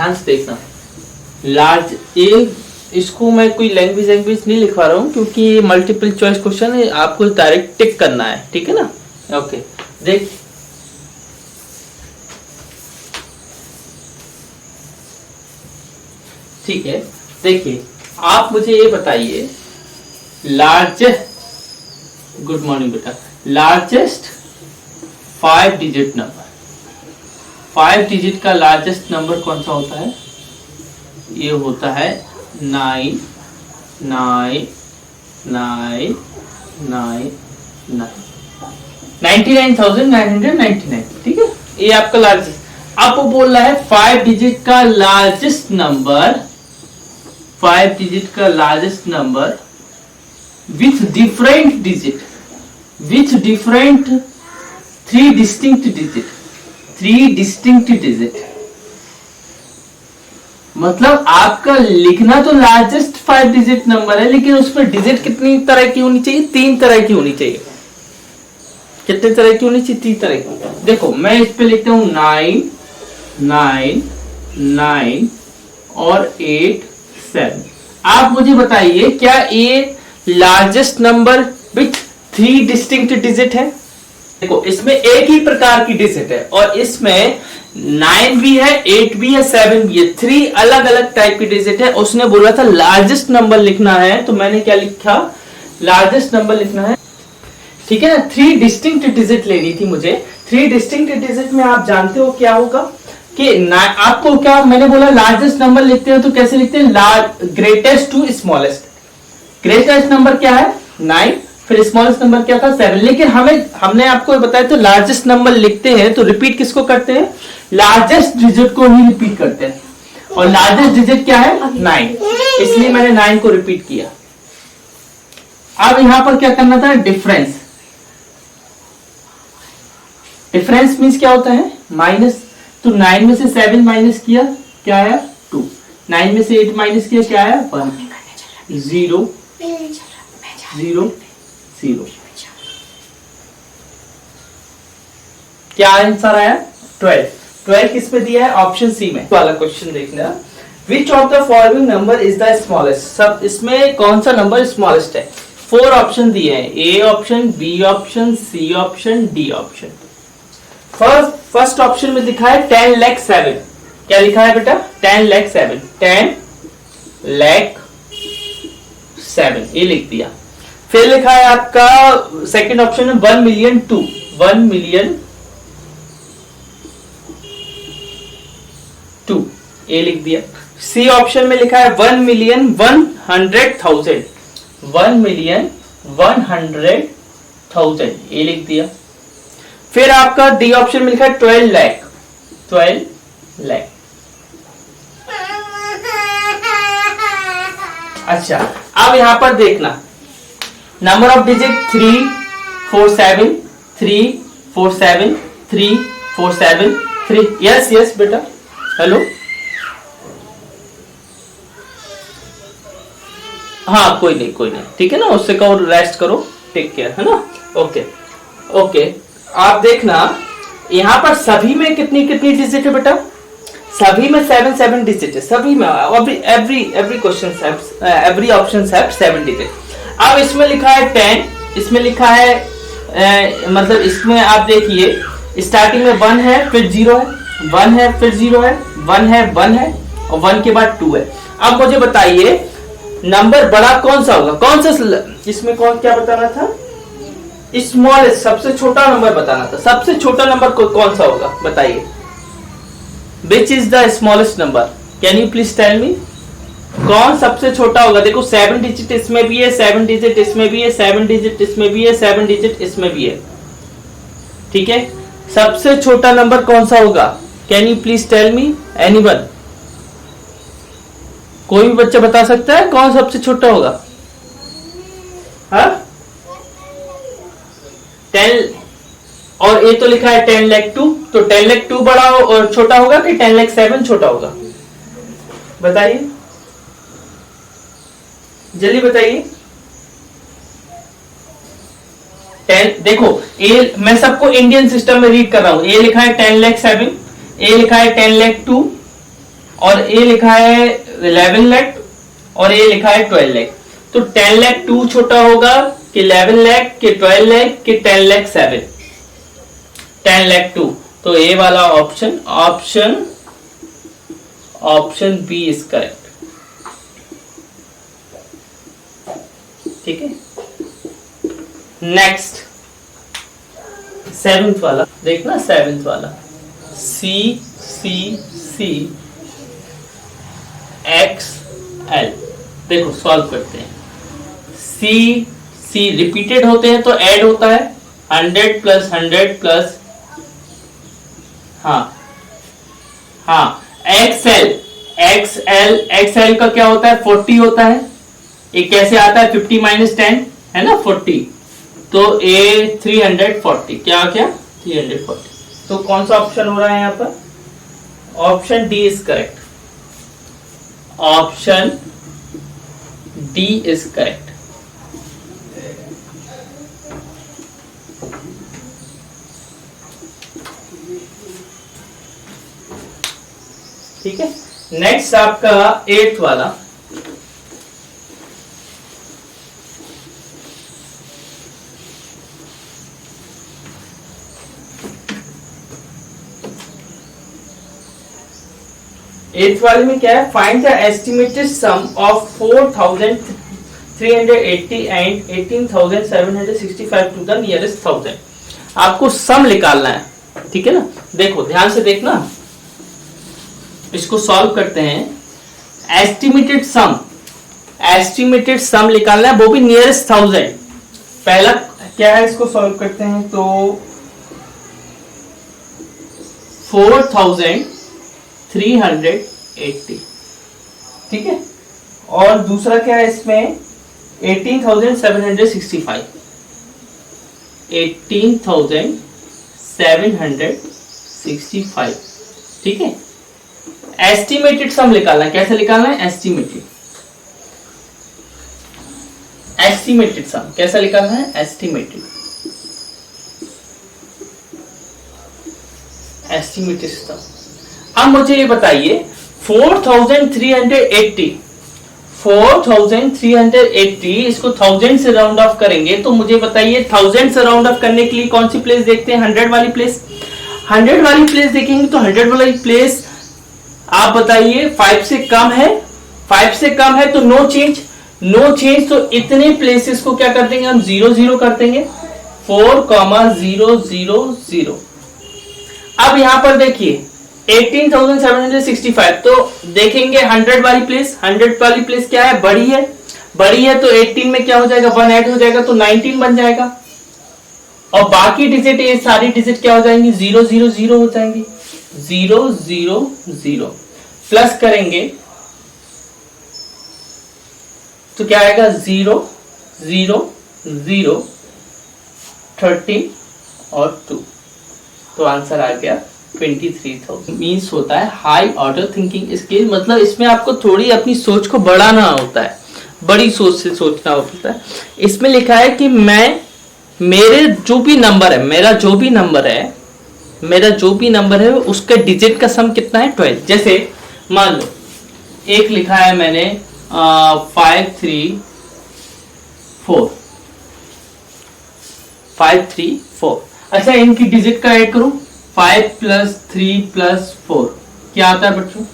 ध्यान से देखना। लार्ज ए, इसको मैं कोई लैंग्वेज नहीं लिखवा रहा हूँ क्योंकि ये मल्टीपल चॉइस क्वेश्चन है, आपको डायरेक्ट टिक करना है, ठीक है ना। ओके देख, ठीक है, देखिए आप मुझे ये बताइए लार्जेस्ट, गुड मॉर्निंग बेटा, लार्जेस्ट 5 डिजिट नंबर, 5 डिजिट का लार्जेस्ट नंबर कौन सा होता है? ये होता है 99,999, ठीक है, ये आपका लार्जेस्ट। अब वो बोल रहा है 5 डिजिट का लार्जेस्ट नंबर, 5 डिजिट का largest number with different digit, with different 3 distinct digit, 3 distinct digit. मतलब आपका लिखना तो लार्जेस्ट 5 डिजिट नंबर है, लेकिन उसमें डिजिट कितनी तरह की होनी चाहिए? 3 तरह की होनी चाहिए। कितने तरह की होनी चाहिए? 3 तरह की। देखो मैं इस पे लिखता हूं 9 9 9 और 8 7। आप मुझे बताइए क्या ये largest number with 3 distinct digit है? देखो इसमें एक ही प्रकार की डिजिट है और इसमें 9 भी है, 8 भी है, 7 भी है, 3 अलग अलग टाइप की डिजिट है। उसने बोला था लार्जेस्ट नंबर लिखना है, तो मैंने क्या लिखा? लार्जेस्ट नंबर लिखना है, ठीक है ना। 3 डिस्टिंक्ट डिजिट लेनी थी मुझे। 3 डिस्टिंक्ट डिजिट में आप जानते हो क्या होगा कि आपको क्या मैंने बोला, लार्जेस्ट नंबर लिखते हैं तो कैसे लिखते हैं? Greatest to smallest. Greatest number क्या है? 9, फिर स्मॉलेस्ट नंबर क्या था? 7। लेकिन हमने आपको बताया तो लार्जेस्ट नंबर लिखते हैं तो रिपीट किसको करते हैं? लार्जेस्ट डिजिट को ही रिपीट करते हैं, और लार्जेस्ट डिजिट क्या है? 9, इसलिए मैंने 9 को रिपीट किया। अब यहां पर क्या करना था? डिफरेंस। डिफरेंस मींस क्या होता है? माइनस। तो 9 में से 7 माइनस किया, क्या आया? 2। 9 में से 8 माइनस किया, क्या आया? 1। 0 0 0। क्या आंसर आया? 12। 12 किस पे दिया है? ऑप्शन सी में। वाला क्वेश्चन देखना, which of the following number is the smallest. सब इसमें कौन सा नंबर स्मॉलेस्ट है? 4 ऑप्शन दिए हैं, A option, B option, C option, D option. First option में लिखा है 10 लाख 7। क्या लिखा है बेटा? 10 लाख 7, 10 लाख 7, ये लिख दिया। फिर लिखा है आपका सेकंड ऑप्शन में 1 मिलियन 2, 1 मिलियन 2, ये लिख दिया। सी ऑप्शन में लिखा है 1 मिलियन 100,000, 1 मिलियन 100,000, ये लिख दिया। फिर आपका डी ऑप्शन में लिखा है 12 लाख, 12 लाख। अच्छा अब यहां पर देखना, number of digit 3 4 7, 3 4 7, 3 4 7 3। Yes yes बेटा, हेलो, हाँ कोई नहीं, ठीक है ना, उससे कहो रेस्ट करो, टेक केयर, है ना। ओके ओके, आप देखना यहां पर सभी में कितनी कितनी डिजिट है बेटा? सभी में 7 7 डिजिट है, सभी में। Every question every option have 7 digit. अब इसमें लिखा है 10, इसमें लिखा है मतलब इसमें आप देखिए स्टार्टिंग में 1 है, फिर 0 है, 1 है, फिर 0 है, 1 है, 1 है, और 1 के बाद 2 है। अब मुझे बताइए नंबर बड़ा कौन सा होगा? कौन सा इसमें कौन क्या बताना था? स्मॉलेस्ट, सबसे छोटा नंबर बताना था। सबसे छोटा नंबर कौन सा होगा बताइए? Which is the smallest number? Can you please tell me? कौन सबसे छोटा होगा? देखो 7 डिजिट इसमें भी है, 7 डिजिट इसमें भी है, 7 डिजिट इसमें भी है, 7 डिजिट इसमें भी है, ठीक है। सबसे छोटा नंबर कौन सा होगा? Can you please tell me? Anyone? कोई भी बच्चा बता सकता है कौन सबसे छोटा होगा? हाँ 10, और ये तो लिखा है 10 लाख 2, तो 10 लाख 2 बड़ा हो और छोटा होगा कि 10 लाख 7 छोटा होगा? बताइए, जल्दी बताइए। 10, देखो ये मैं सबको इंडियन सिस्टम में रीड कर रहा हूं। ये लिखा है 10 लाख 7, ये लिखा है 10 लाख 2, और ए लिखा है 11 लाख और ए लिखा है 12 लाख, तो 10 लाख 2 छोटा होगा कि 11 लाख कि 12 लाख कि 10 लाख 7, 10 लाख 2, तो ए वाला ऑप्शन बी इज करेक्ट। ठीक है, नेक्स्ट 7th वाला देखना, 7th वाला सी सी सी एक्स एल, देखो सॉल्व करते हैं। सी सी रिपीटेड होते हैं तो ऐड होता है 100 प्लस 100 प्लस एक्सएल का क्या होता है 40 होता है, ये कैसे आता है 50 माइनस 10 है ना 40, तो ए 340 क्या 340, तो कौन सा ऑप्शन हो रहा है यहां पर, option D is correct, option D is correct. ठीक है, नेक्स्ट आपका 8th वाला एथ वाले में क्या है, find the estimated sum of 4,380 and 18,765 to the nearest 1000। आपको सम निकालना है, ठीक है ना, देखो ध्यान से देखना, इसको सॉल्व करते हैं। एस्टिमेटेड सम निकालना है, वो भी नियरेस्ट 1000। पहला क्या है, इसको सॉल्व करते हैं तो 4,380, ठीक है, और दूसरा क्या है इसमें 18,765, 18,765, ठीक है। एस्टिमेटेड सम निकालना है, कैसे निकालना है, एस्टिमेटेड सम कैसा निकालना है, एस्टिमेटेड सम। अब मुझे ये बताइए 4,380 इसको 1000 से राउंड ऑफ करेंगे, तो मुझे बताइए 1000 से राउंड ऑफ करने के लिए कौन सी प्लेस देखते हैं, 100 वाली प्लेस। 100 वाली प्लेस देखेंगे तो 100 वाली प्लेस आप बताइए 5 से कम है, 5 से कम है तो नो चेंज, तो इतने प्लेसेस को क्या कर देंगे हम 0 कर देंगे, 4,000। अब यहां पर देखिए 18,765, तो देखेंगे 100 वाली प्लेस, 100 वाली प्लेस क्या है, बड़ी है तो 18 में क्या हो जाएगा 1 ऐड हो जाएगा तो 19 बन जाएगा, और बाकी डिजिट ये सारी डिजिट क्या हो जाएंगी 000 हो जाएंगी, 000 प्लस करेंगे तो क्या आएगा 0 0 0 13 और 2, तो आंसर आ गया 23,000। मीन्स होता है हाई ऑर्डर थिंकिंग स्किल, मतलब इसमें आपको थोड़ी अपनी सोच को बढ़ाना होता है, बड़ी सोच से सोचना होता है। इसमें लिखा है कि मेरा जो भी नंबर है उसका डिजिट का सम कितना है 12। जैसे मान लो एक लिखा है मैंने 534, अच्छा इनकी डिजिट का ऐड करूं, 5 + 3 + 4 क्या आता है बच्चों,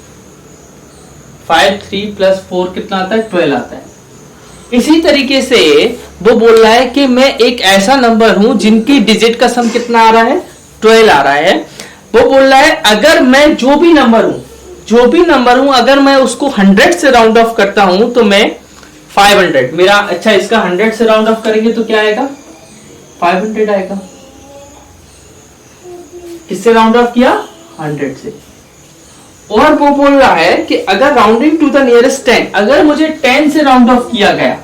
5 3 + 4 कितना आता है 12 आता है। इसी तरीके से वो बोल रहा है कि मैं एक ऐसा नंबर हूं जिनकी डिजिट का सम कितना आ रहा है 12 आ रहा है। वो बोल रहा है अगर मैं जो भी नंबर हूं अगर मैं उसको 100 से राउंड ऑफ करता हूं तो मैं 500 मेरा, अच्छा इसका 100 से राउंड ऑफ करेंगे तो क्या आएगा 500 आएगा। किससे राउंड ऑफ किया 100 से। और वो बोल रहा है कि अगर राउंडिंग टू द नियरेस्ट 10, अगर मुझे 10 से राउंड ऑफ किया गया,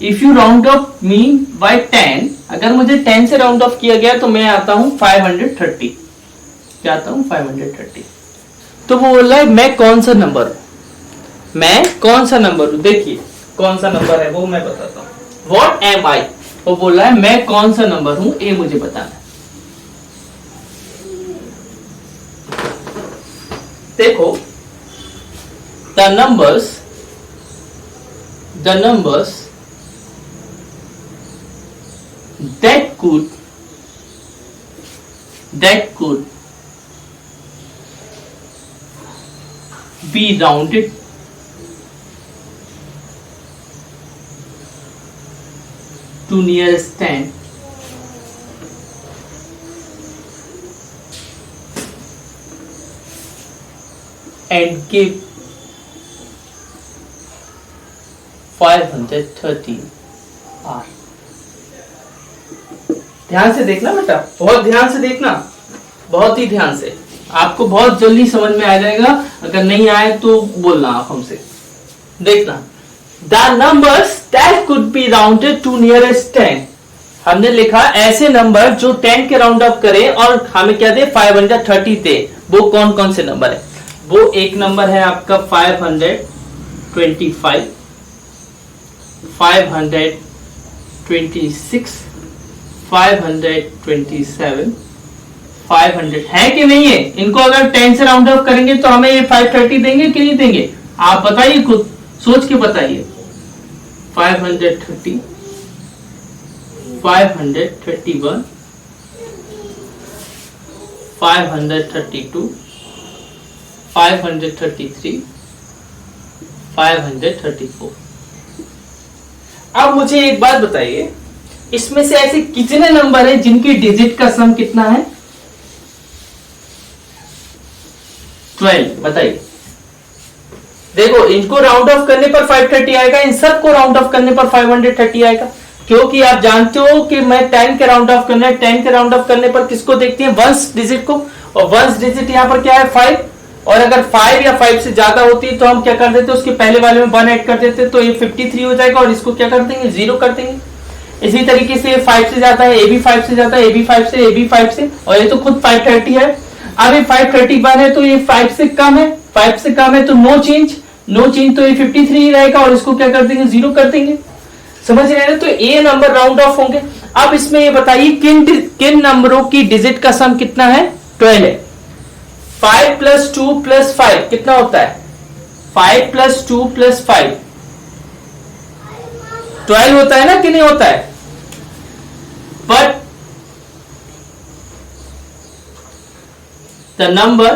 if you round off me by 10, अगर मुझे 10 से राउंड ऑफ किया गया तो मैं आता हूं 530, क्या आता हूं 530। तो वो बोल रहा है मैं कौन सा नंबर हूं, देखिए कौन सा नंबर है वो मैं बताता हूं, व्हाट एम आई। वो बोल रहा है मैं कौन सा नंबर हूं ये मुझे बताना है। देखो the numbers that could be rounded to nearest 10 and give 530 R। ध्यान से देखना बेटा, बहुत ध्यान से देखना, बहुत ही ध्यान से, आपको बहुत जल्दी समझ में आ जाएगा। अगर नहीं आए तो बोलना आप हमसे। देखना, the numbers that could be rounded to nearest 10, हमने लिखा ऐसे नंबर जो 10 के राउंड अप करे और हमें क्या दे 530 दे। वो कौन कौन से नंबर है? वो एक नंबर है आपका 525, 526, 527, 500 है कि नहीं है? इनको अगर 10 से राउंड ऑफ करेंगे तो हमें ये 530 देंगे कि नहीं देंगे? आप बताइए, खुद सोच के बताइए। 530, 531, 532, 533, 534। अब मुझे एक बात बताइए, इसमें से ऐसे कितने नंबर है जिनकी डिजिट का सम कितना है? 12। बताइए। देखो, इनको राउंड ऑफ करने पर 530 आएगा, इन सबको राउंड ऑफ करने पर 530 आएगा, क्योंकि आप जानते हो कि मैं 10 के राउंड ऑफ करना है। 10 के राउंड ऑफ करने पर किसको देखते हैं? वंस डिजिट को, और वंस डिजिट यहाँ पर क्या है 5, और अगर 5 या 5 से ज्यादा होती है तो हम क्या कर देते हैं, उसके पहले वाले में 1 ऐड कर देते हैं, तो ये 53 हो जाएगा, और इसको क्या कर देंगे 0 कर देंगे। इसी तरीके से 5 से जाता है, ए भी 5 से जाता है, ए भी 5 से, ए भी 5 से, और ये तो खुद 530 है। अब ये 531 है तो ये 5 से कम है, 5 से कम है तो नो चेंज, तो ये 53 रहेगा, और इसको क्या कर देंगे 0 कर देंगे। समझ रहे हैं? तो ये नंबर राउंड ऑफ होंगे। अब इसमें ये बताइए किन नंबरों की डिजिट का सम कितना है? 12 है। 5 + 2 + 5 कितना होता है? 5 + 2 + 5 12 होता है ना कि नहीं होता है? बट द नंबर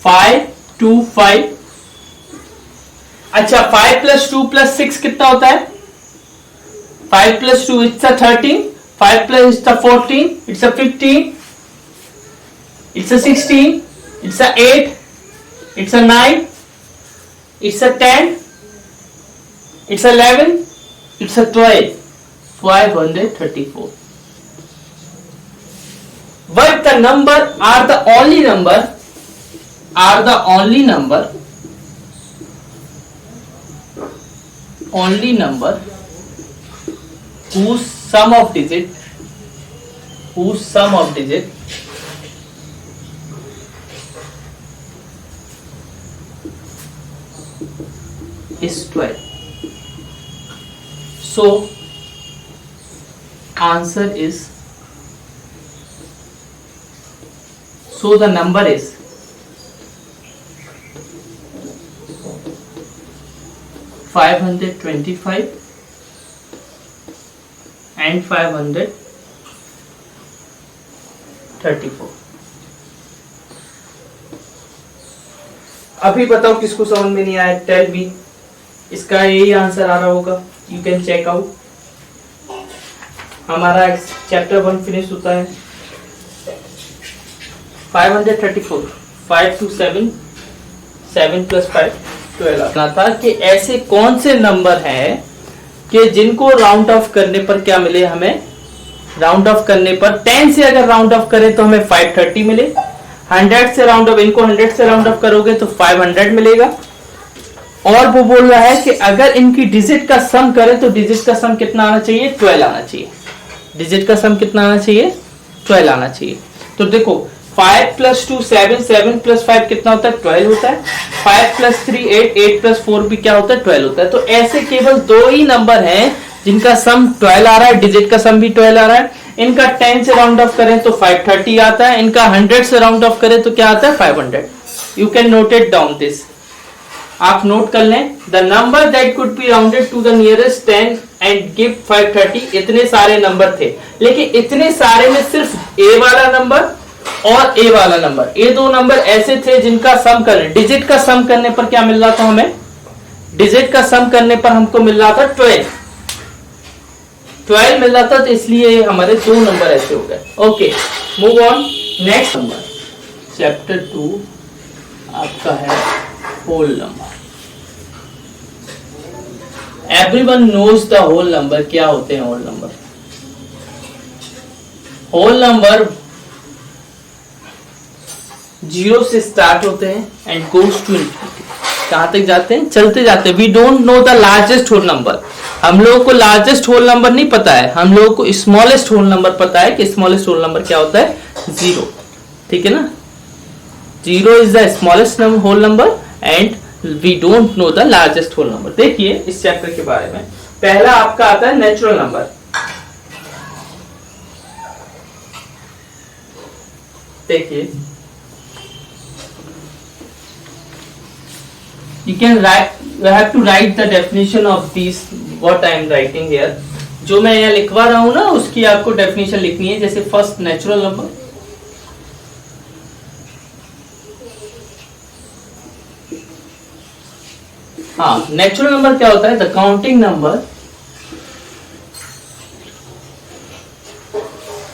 525, अच्छा 5 + 2 + 6 कितना होता है? 5 + 2 it's a 13, 5 + it's a 14, it's a 15, it's a 16, it's a 8, it's a 9, it's a 10, it's a 11, it's a 12, 534. But the number are the only number whose sum of digit is 12. So answer is, so the number is 525 and 534। अभी बताओ किसको समझ में नहीं आया? Tell me. इसका यही answer आ रहा होगा, यू कैन चेक आउट। हमारा चैप्टर 1 फिनिश होता है। 534, 5 to 7, 7 + 5 12 था कि ऐसे कौन से नंबर हैं कि जिनको राउंड ऑफ करने पर क्या मिले हमें? राउंड ऑफ करने पर 10 से अगर राउंड ऑफ करें तो हमें 530 मिले, 100 से राउंड ऑफ, इनको 100 से राउंड ऑफ करोगे तो 500 मिलेगा। और वो बोल रहा है कि अगर इनकी डिजिट का सम करें तो डिजिट का सम कितना आना चाहिए? 12 आना चाहिए। डिजिट का सम कितना आना चाहिए? 12 आना चाहिए। तो देखो 5 + 2 7, 7 + 5 कितना होता है? 12 होता है। 5 + 3 8, 8 + 4 भी क्या होता है? 12 होता है। तो ऐसे केवल 2 ही नंबर हैं जिनका सम 12 आ रहा है, डिजिट का सम भी 12 आ रहा है। इनका 10 से राउंड ऑफ करें तो 530 आता है, इनका 100 से राउंड ऑफ करें तो क्या आता है? 500। You can note it down this, आप नोट कर लें। The number that could be rounded to the nearest 10 and give 530। इतने सारे नंबर थे, लेकिन इतने सारे में सिर्फ ए वाला नंबर और ए वाला नंबर, ये दो नंबर ऐसे थे जिनका सम करने, डिजिट का सम करने पर क्या मिल रहा था हमें, डिजिट का सम करने पर हमको मिल रहा था 12 मिल रहा था, तो इसलिए हमारे दो नंबर ऐसे हो गए। Okay, move on. Next number, chapter 2 आपका है whole number. Everyone knows the whole number. क्या होते हैं होल नंबर? होल नंबर 0 से स्टार्ट होते हैं एंड गोज टू इंफिनिटी। कहां तक जाते हैं? चलते जाते हैं। We don't know the largest whole number. हम लोगों को लार्जेस्ट होल नंबर नहीं पता है, हम लोगों को स्मॉलेस्ट होल नंबर पता है कि स्मॉलेस्ट होल नंबर क्या होता है, 0। ठीक है ना, 0 is the smallest whole number and we don't know the largest whole number. देखिए इस चैप्टर के बारे में, पहला आपका आता है नेचुरल नंबर। देखिए, you can write, you have to write the definition of these what I am writing here। जो मैं यहाँ लिखवा रहा हूं ना, उसकी आपको डेफिनेशन लिखनी है। जैसे फर्स्ट नेचुरल नंबर, हाँ, नेचुरल नंबर क्या होता है? The counting number,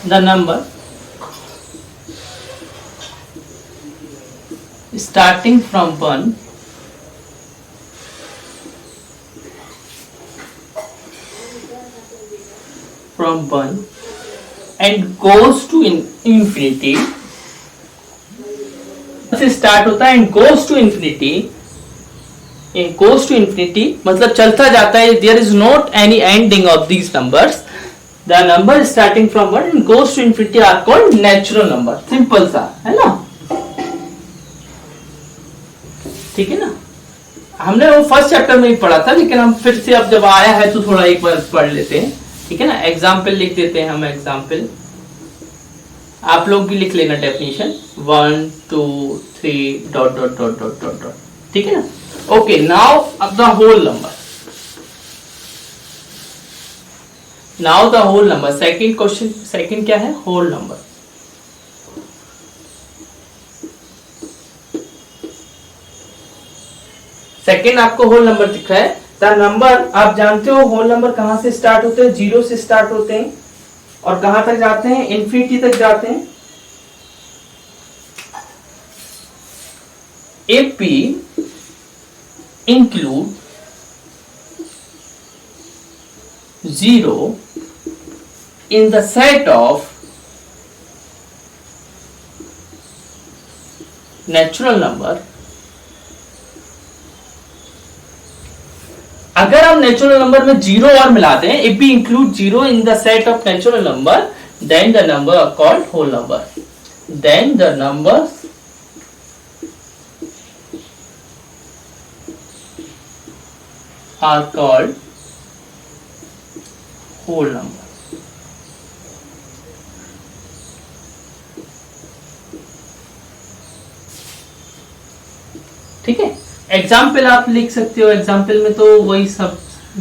the number starting from 1 and goes to infinity। से स्टार्ट होता है and goes to infinity। goes to infinity मतलब चलता जाता है। there is not any ending of these numbers। the number starting from 1 and goes to infinity are called natural number। Simple सा है ना, ठीक है ना। हमने वो फर्स्ट चैप्टर में ही पढ़ा था, लेकिन हम फिर से अब जब आया है तो थोड़ा एक बार पढ़ लेते हैं। ठीक है ना, एग्जाम्पल लिख देते हैं हम। एग्जाम्पल आप लोग भी लिख लेना definition, 1 2 3 dot dot dot dot dot dot. ठीक है ना। ओके, नाउ अब the whole number. Now the whole number, second question. Second क्या है? Whole number. सेकंड आपको होल नंबर दिख रहा है। द नंबर, आप जानते हो होल नंबर कहां से स्टार्ट होते हैं? 0 से स्टार्ट होते हैं और कहां तक जाते हैं? इन्फिनिटी तक जाते हैं। if we include 0 in the set of natural number, अगर हम नेचुरल नंबर में 0 और मिलाते हैं, if we include 0 in the set of natural number, then the number are called whole number। then the numbers are called whole number। ठीक है। Example आप लिख सकते हो। एग्जाम्पल में तो वही सब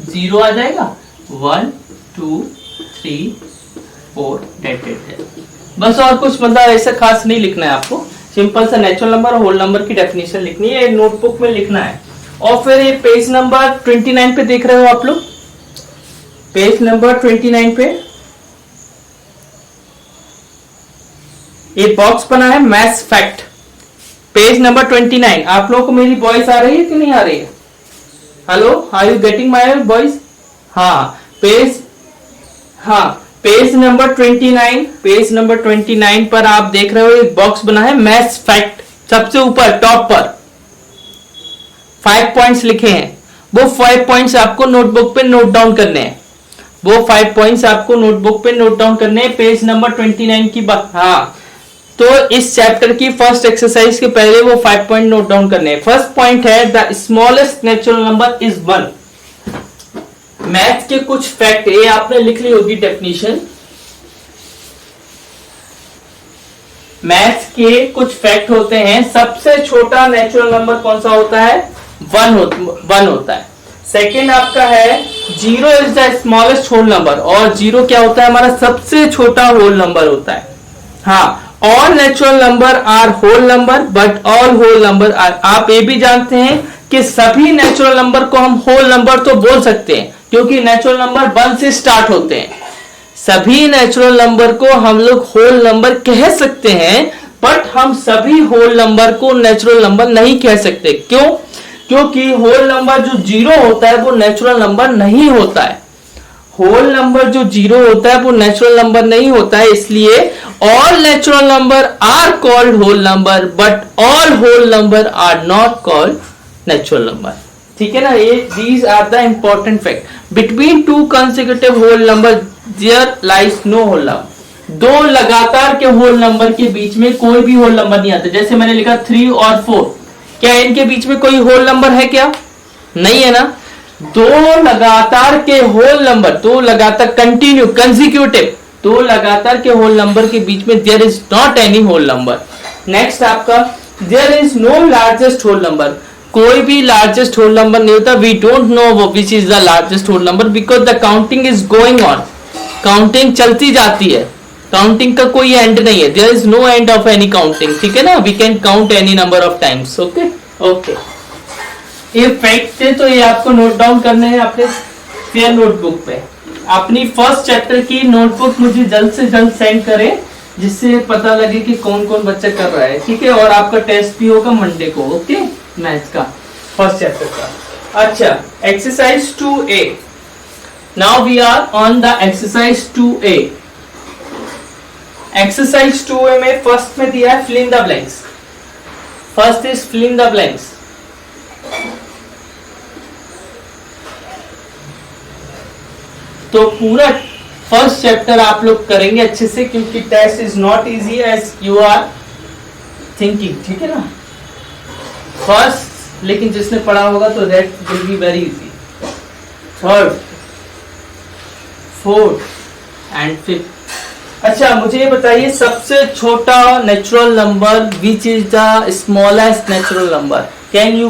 0 आ जाएगा, 1 2 3 4 डेट। बस और कुछ मतलब ऐसा खास नहीं लिखना है आपको। सिंपल सा नेचुरल नंबर और होल नंबर की डेफिनेशन लिखनी है, नोटबुक में लिखना है। और फिर ये पेज नंबर 29 पे देख रहे हो आप लोग, पेज नंबर 29 पे ये बॉक्स बना है मैथ्स फैक्ट। Page number 29। आप लोगों को मेरी वॉइस आ रही है कि नहीं आ रही है? Hello, are you getting my voice? हाँ, पेज नंबर 29। पेज नंबर 29 पर आप देख रहे हो एक बॉक्स बना है मैथ्स फैक्ट। सबसे ऊपर टॉप पर 5 पॉइंट्स लिखे हैं। वो 5 पॉइंट्स आपको नोटबुक पे नोट डाउन करने हैं। वो 5 पॉइंट्स आपको नोटबुक पे नोट डाउन करने हैं। पेज नंबर 29 की बात। हाँ, तो इस चैप्टर की फर्स्ट एक्सरसाइज के पहले वो 5 पॉइंट नोट डाउन करने हैं। फर्स्ट पॉइंट है the smallest natural number is 1। Math के कुछ फैक्ट ये आपने लिख ली होगी डेफिनेशन। मैथ्स के कुछ फैक्ट होते हैं। सबसे छोटा नेचुरल नंबर कौन सा होता है? वन होता है। सेकेंड आपका है zero is the smallest whole number, और जीरो क्या होता है? हमारा सबसे छोटा होल नंबर होता है। हाँ, all natural number are whole number but all whole number are. आप ये भी जानते हैं कि सभी नेचुरल नंबर को हम होल नंबर तो बोल सकते हैं, क्योंकि नेचुरल नंबर 1 से स्टार्ट होते हैं। सभी नेचुरल नंबर को हम लोग होल नंबर कह सकते हैं, बट हम सभी होल नंबर को नेचुरल नंबर नहीं कह सकते। क्यों? क्योंकि होल नंबर जो जीरो होता है वो नेचुरल नंबर नहीं होता है। होल नंबर जो जीरो होता है वो नेचुरल नंबर नहीं होता है, इसलिए all natural number are called whole number but all whole number are not called natural number. ठीक है ना? ये these are the important fact. Between two consecutive whole number there lies no whole number. दो लगातार के whole number के बीच में कोई भी होल नंबर नहीं आता। जैसे मैंने लिखा 3 और 4, क्या इनके बीच में कोई होल नंबर है? क्या नहीं है ना? दो लगातार के होल नंबर, दो लगातार कंटिन्यू कंसेक्यूटिव, दो लगातार के होल नंबर के बीच में there is not any whole number. Next आपका there is no largest whole number. कोई भी लार्जेस्ट होल नंबर नहीं होता। We don't know which is the largest whole number because the counting is going on. Counting चलती जाती है, counting का कोई एंड नहीं है। There is no end of any counting. ठीक है ना? We can count any number of times. Okay okay, ये फैक्ट थे, तो ये आपको नोट डाउन करने हैं अपने फेयर नोटबुक पे। अपनी फर्स्ट चैप्टर की नोटबुक मुझे जल्द से जल्द सेंड करें, जिससे पता लगे कि कौन कौन बच्चा कर रहा है। ठीक है? और आपका टेस्ट भी होगा मंडे को। ओके, मैथ्स का फर्स्ट चैप्टर का। अच्छा, exercise 2A। Now we are on the exercise 2A। Exercise 2A में फर्स्ट में दिया है fill in the blanks. First is fill in the blanks. तो पूरा फर्स्ट चैप्टर आप लोग करेंगे अच्छे से, क्योंकि test is not easy as you are thinking. ठीक है ना? फर्स्ट, लेकिन जिसने पढ़ा होगा तो that will be very easy. Third, fourth and fifth. अच्छा, मुझे ये बताइए सबसे छोटा natural number which is the smallest natural number? Can you?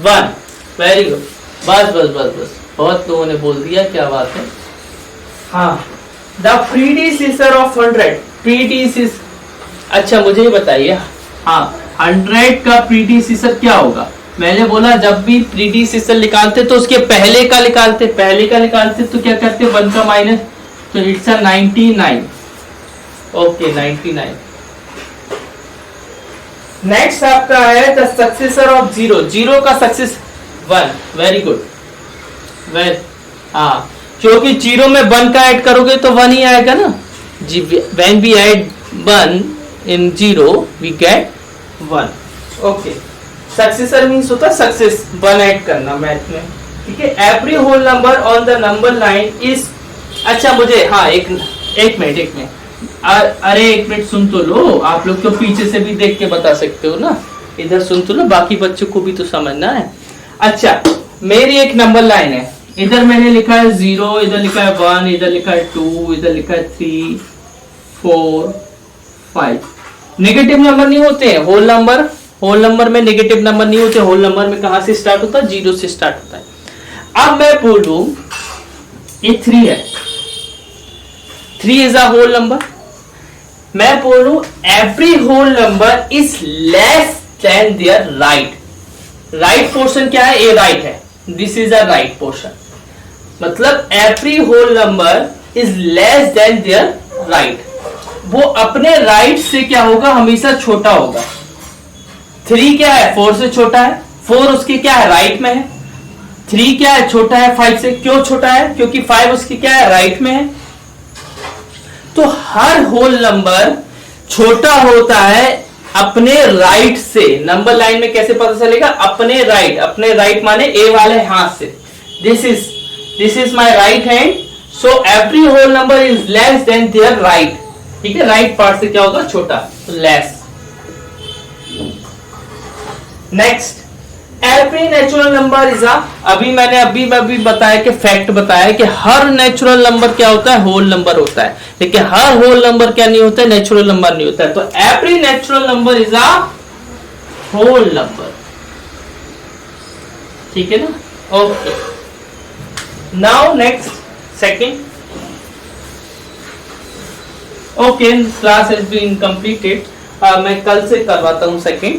1। Very good. बस बस बस बस, बहुत लोगों ने बोल दिया, क्या बात है। हाँ, द प्रीडिसेसर ऑफ 100। प्रीडिसेसर, अच्छा मुझे ये बताइए, हाँ 100 का प्रीडिसेसर क्या होगा? मैंने बोला जब भी प्रीडिसेसर निकालते तो उसके पहले का निकालते, तो क्या करते? 1 का माइनस, तो इट्स अ 99। ओके, 99। नेक्स्ट आपका है द सक्सेसर ऑफ 0। 0 का सक्सेस 1। वेरी गुड, वेरी, हाँ, क्योंकि 0 में 1 का ऐड करोगे तो 1 ही आएगा ना जी। When we add 1 in 0 we get 1। Okay, successor means होता है सक्सेस, 1 ऐड करना मैथ में। ठीक है? Every whole number on the number line is. अच्छा मुझे, हाँ एक मिनट अरे एक मिनट सुन तो लो, आप लोग तो पीछे से भी देख के बता सकते हो ना, इधर सुन तो लो, बाकी बच्चों को भी तो समझना है। अच्छा, मेरी एक नंबर लाइन है, इधर मैंने लिखा है 0, इधर लिखा है 1, इधर लिखा है 2, इधर लिखा है 3, 4, 5। नेगेटिव नंबर नहीं होते हैं होल नंबर में नेगेटिव नंबर नहीं होते। होल नंबर में कहां से स्टार्ट होता है? 0 से स्टार्ट होता है। अब मैं बोलूं ये 3 है, 3 इज अ होल नंबर। मैं बोलूं every whole number is less than their right portion क्या है? ए राइट है, this is a right portion. मतलब every whole number is less than their right. वो अपने राइट से क्या होगा? हमेशा छोटा होगा। 3 क्या है? 4 से छोटा है। 4 उसके क्या है? राइट में है। 3 क्या है? छोटा है 5 से। क्यों छोटा है? क्योंकि 5 उसकी क्या है? राइट में है। तो हर होल नंबर छोटा होता है अपने राइट से। नंबर लाइन में कैसे पता चलेगा? अपने राइट माने ए वाले हाथ से। This is my right hand, so every whole number is less than their right. ठीक है? राइट पार्ट से क्या होगा? छोटा, less. Next, every natural number is अभी मैंने अभी बताया कि फैक्ट बताया कि हर नेचुरल नंबर क्या होता है, होल नंबर होता है, लेकिन हर होल नंबर क्या नहीं होता है, नेचुरल नंबर नहीं होता है। तो every natural number is a whole number, ठीक है ना। Okay, now next second. Okay, class has been completed. मैं कल से करवाता हूं सेकंड।